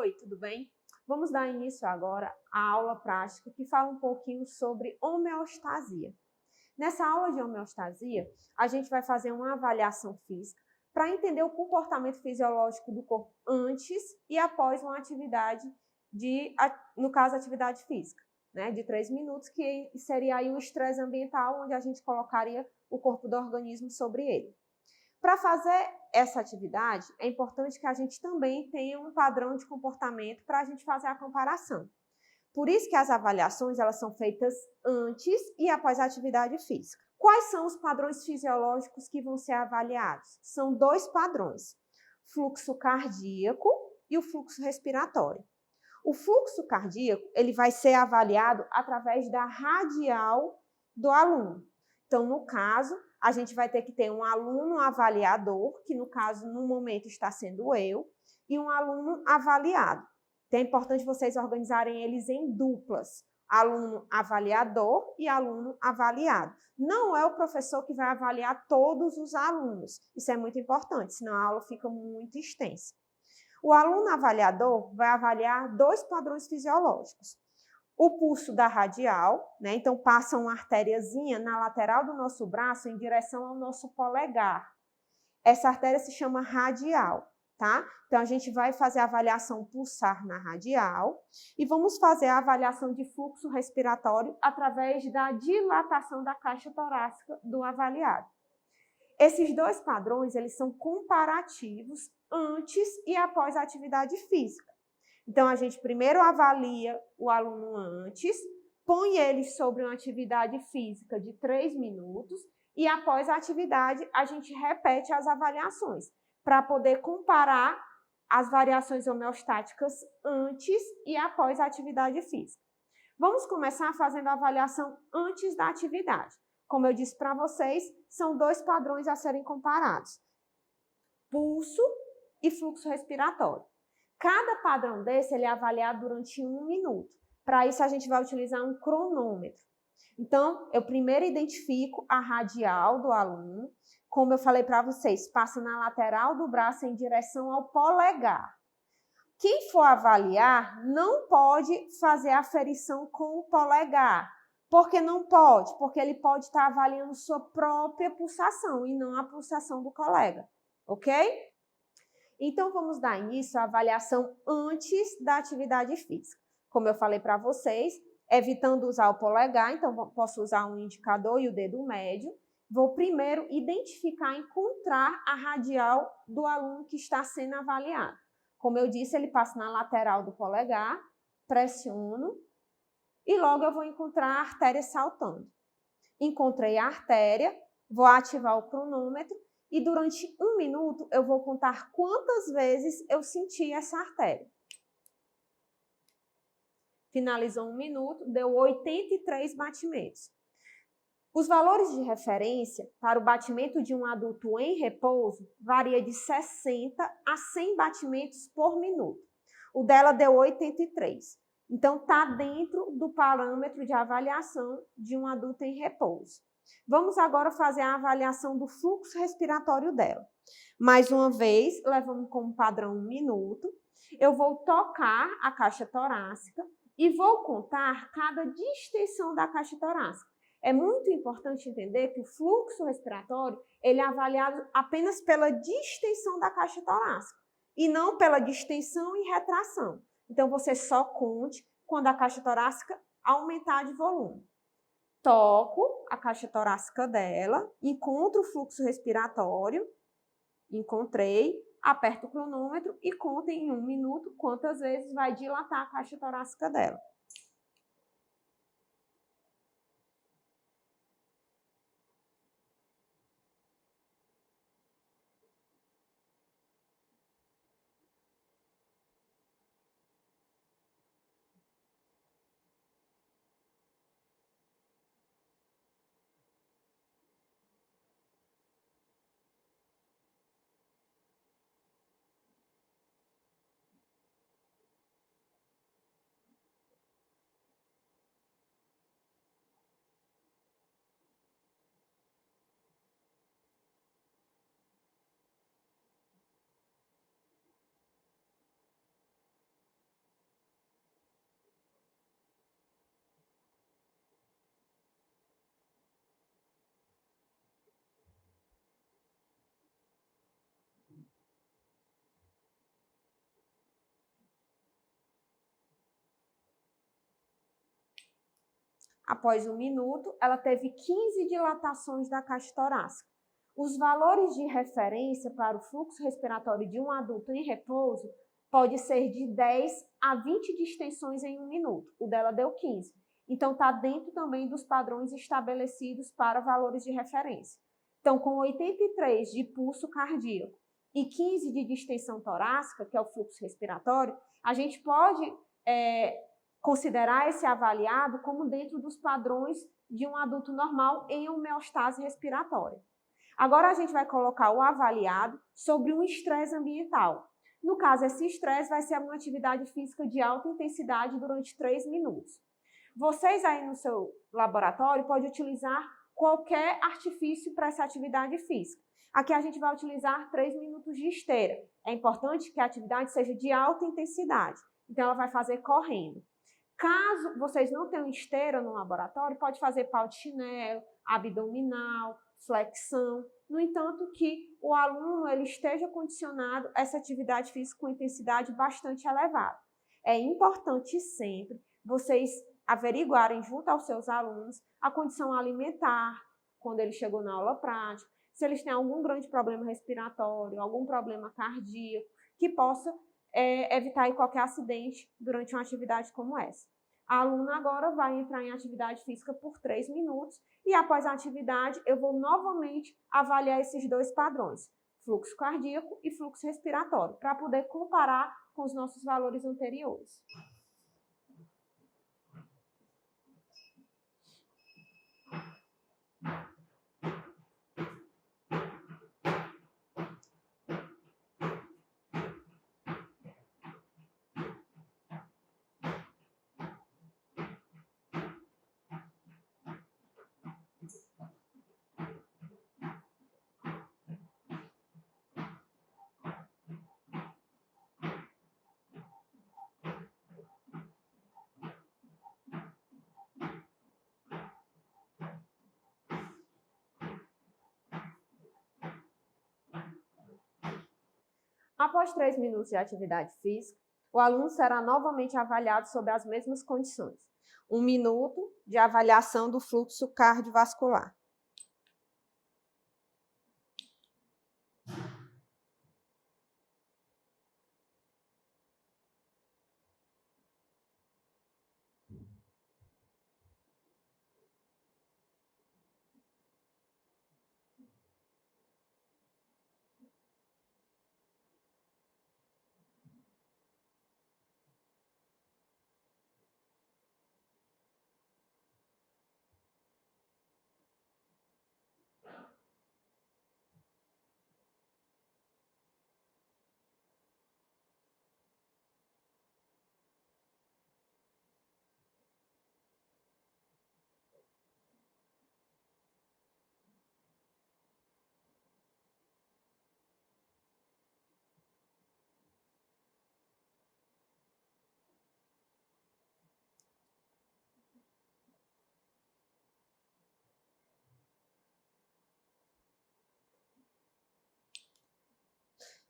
Oi, tudo bem? Vamos dar início agora à aula prática que fala um pouquinho sobre homeostasia. Nessa aula de homeostasia, a gente vai fazer uma avaliação física para entender o comportamento fisiológico do corpo antes e após uma atividade no caso, atividade física, né, de 3 minutos, que seria aí um estresse ambiental, onde a gente colocaria o corpo do organismo sobre ele. Para fazer essa atividade, é importante que a gente também tenha um padrão de comportamento para a gente fazer a comparação. Por isso que as avaliações elas são feitas antes e após a atividade física. Quais são os padrões fisiológicos que vão ser avaliados? São 2 padrões, fluxo cardíaco e o fluxo respiratório. O fluxo cardíaco ele vai ser avaliado através da radial do aluno. Então, no caso, a gente vai ter que ter um aluno avaliador, que no caso, no momento, está sendo eu, e um aluno avaliado. Então, é importante vocês organizarem eles em duplas, aluno avaliador e aluno avaliado. Não é o professor que vai avaliar todos os alunos, isso é muito importante, senão a aula fica muito extensa. O aluno avaliador vai avaliar 2 padrões fisiológicos. O pulso da radial, né? Então passa uma artériazinha na lateral do nosso braço em direção ao nosso polegar. Essa artéria se chama radial, tá? Então a gente vai fazer a avaliação pulsar na radial e vamos fazer a avaliação de fluxo respiratório através da dilatação da caixa torácica do avaliado. Esses 2 padrões, eles são comparativos antes e após a atividade física. Então, a gente primeiro avalia o aluno antes, põe ele sobre uma atividade física de 3 minutos e após a atividade, a gente repete as avaliações para poder comparar as variações homeostáticas antes e após a atividade física. Vamos começar fazendo a avaliação antes da atividade. Como eu disse para vocês, são 2 padrões a serem comparados: pulso e fluxo respiratório. Cada padrão desse ele é avaliado durante 1 minuto. Para isso, a gente vai utilizar um cronômetro. Então, eu primeiro identifico a radial do aluno. Como eu falei para vocês, passa na lateral do braço em direção ao polegar. Quem for avaliar não pode fazer a aferição com o polegar. Por que não pode? Porque ele pode estar avaliando sua própria pulsação e não a pulsação do colega, ok? Então, vamos dar início à avaliação antes da atividade física. Como eu falei para vocês, evitando usar o polegar, então posso usar um indicador e o dedo médio. Vou primeiro identificar, encontrar a radial do aluno que está sendo avaliado. Como eu disse, ele passa na lateral do polegar, pressiono e logo eu vou encontrar a artéria saltando. Encontrei a artéria, vou ativar o cronômetro e durante 1 minuto eu vou contar quantas vezes eu senti essa artéria. Finalizou 1 minuto, deu 83 batimentos. Os valores de referência para o batimento de um adulto em repouso varia de 60 a 100 batimentos por minuto. O dela deu 83. Então, está dentro do parâmetro de avaliação de um adulto em repouso. Vamos agora fazer a avaliação do fluxo respiratório dela. Mais uma vez, levamos como padrão 1 minuto. Eu vou tocar a caixa torácica e vou contar cada distensão da caixa torácica. É muito importante entender que o fluxo respiratório ele é avaliado apenas pela distensão da caixa torácica e não pela distensão e retração. Então, você só conte quando a caixa torácica aumentar de volume. Toco a caixa torácica dela, encontro o fluxo respiratório, encontrei, aperto o cronômetro e conto em 1 minuto quantas vezes vai dilatar a caixa torácica dela. Após 1 minuto, ela teve 15 dilatações da caixa torácica. Os valores de referência para o fluxo respiratório de um adulto em repouso pode ser de 10 a 20 distensões em 1 minuto. O dela deu 15. Então, está dentro também dos padrões estabelecidos para valores de referência. Então, com 83 de pulso cardíaco e 15 de distensão torácica, que é o fluxo respiratório, a gente pode considerar esse avaliado como dentro dos padrões de um adulto normal em homeostase respiratória. Agora a gente vai colocar o avaliado sobre um estresse ambiental. No caso, esse estresse vai ser uma atividade física de alta intensidade durante 3 minutos. Vocês aí no seu laboratório podem utilizar qualquer artifício para essa atividade física. Aqui a gente vai utilizar 3 minutos de esteira. É importante que a atividade seja de alta intensidade. Então, ela vai fazer correndo. Caso vocês não tenham esteira no laboratório, pode fazer pau de chinelo, abdominal, flexão. No entanto, que o aluno ele esteja condicionado a essa atividade física com intensidade bastante elevada. É importante sempre vocês averiguarem junto aos seus alunos a condição alimentar, quando ele chegou na aula prática, se eles têm algum grande problema respiratório, algum problema cardíaco, que possa evitar qualquer acidente durante uma atividade como essa. A aluna agora vai entrar em atividade física por 3 minutos e após a atividade eu vou novamente avaliar esses dois padrões, fluxo cardíaco e fluxo respiratório, para poder comparar com os nossos valores anteriores. Após 3 minutos de atividade física, o aluno será novamente avaliado sob as mesmas condições. 1 minuto de avaliação do fluxo cardiovascular.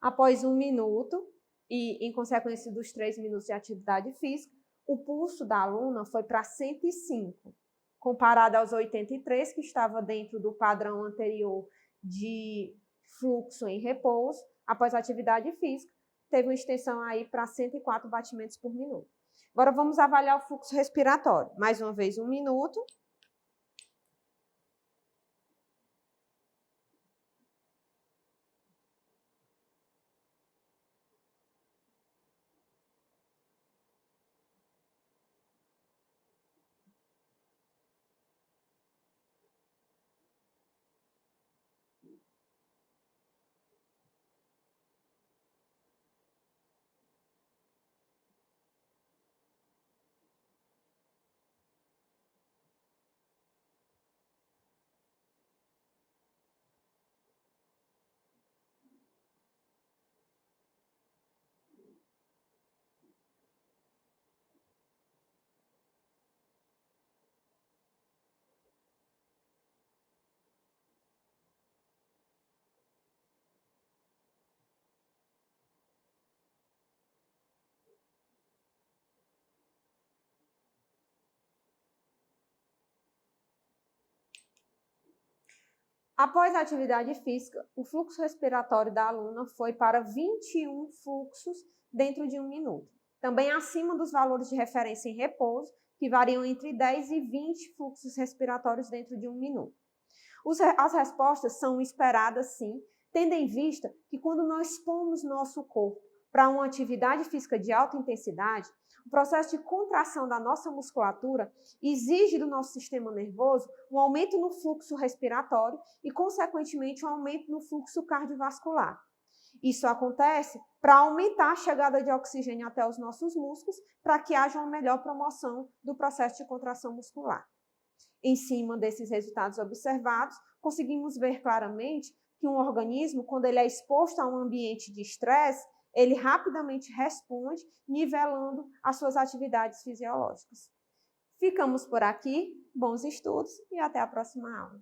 Após 1 minuto, e em consequência dos 3 minutos de atividade física, o pulso da aluna foi para 105, comparado aos 83, que estava dentro do padrão anterior de fluxo em repouso. Após a atividade física, teve uma extensão aí para 104 batimentos por minuto. Agora vamos avaliar o fluxo respiratório. Mais uma vez, 1 minuto. Após a atividade física, o fluxo respiratório da aluna foi para 21 fluxos dentro de 1 minuto. Também acima dos valores de referência em repouso, que variam entre 10 e 20 fluxos respiratórios dentro de 1 minuto. As respostas são esperadas, sim, tendo em vista que quando nós expomos nosso corpo para uma atividade física de alta intensidade, o processo de contração da nossa musculatura exige do nosso sistema nervoso um aumento no fluxo respiratório e, consequentemente, um aumento no fluxo cardiovascular. Isso acontece para aumentar a chegada de oxigênio até os nossos músculos, para que haja uma melhor promoção do processo de contração muscular. Em cima desses resultados observados, conseguimos ver claramente que um organismo, quando ele é exposto a um ambiente de estresse, ele rapidamente responde, nivelando as suas atividades fisiológicas. Ficamos por aqui, bons estudos e até a próxima aula.